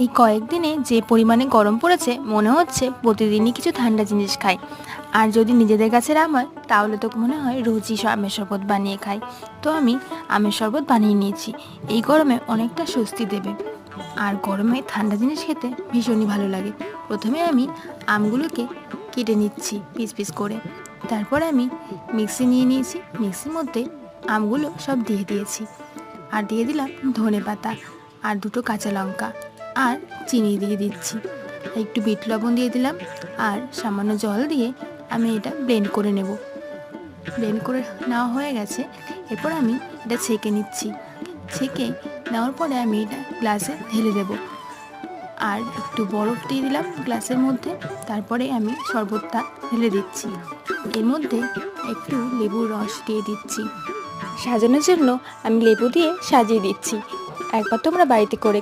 এই কয়েকদিনে যে পরিমাণে গরম পড়েছে মনে হচ্ছে প্রতিদিনই কিছু ঠান্ডা জিনিস খাই। আর যদি নিজেদের গাছের আম হয় তাহলে তো মনে হয় রোজই আমের শরবত বানিয়ে খাই। তো আমি আমের শরবত বানিয়ে নিয়েছি, এই গরমে অনেকটা স্বস্তি দেবে। আর গরমে ঠান্ডা জিনিস খেতে ভীষণই ভালো লাগে। প্রথমে আমি আমগুলোকে কেটে নিচ্ছি পিস পিস করে। তারপরে আমি মিক্সি নিয়ে নিয়েছি, মিক্সির মধ্যে আমগুলো সব দিয়ে দিয়েছি। আর দিয়ে দিলাম ধনেপাতা আর দুটো কাঁচা লঙ্কা আর চিনি দিয়ে দিচ্ছি, একটু বিট লবণ দিয়ে দিলাম আর সামান্য জল দিয়ে আমি এটা ব্লেন্ড করে নেব। ব্লেন্ড করে নেওয়া হয়ে গেছে, এরপর আমি এটা ছেঁকে নিচ্ছি। ছেঁকে নেওয়ার পরে আমি এটা গ্লাসে ঢেলে দেব আর একটু বরফ দিয়ে দিলাম গ্লাসের মধ্যে। তারপরে আমি শরবতটা ঢেলে দিচ্ছি, এর মধ্যে একটু লেবুর রস দিয়ে দিচ্ছি। সাজানোর জন্য আমি লেবু দিয়ে সাজিয়ে দিচ্ছি। একবার তোমরা বাড়িতে করে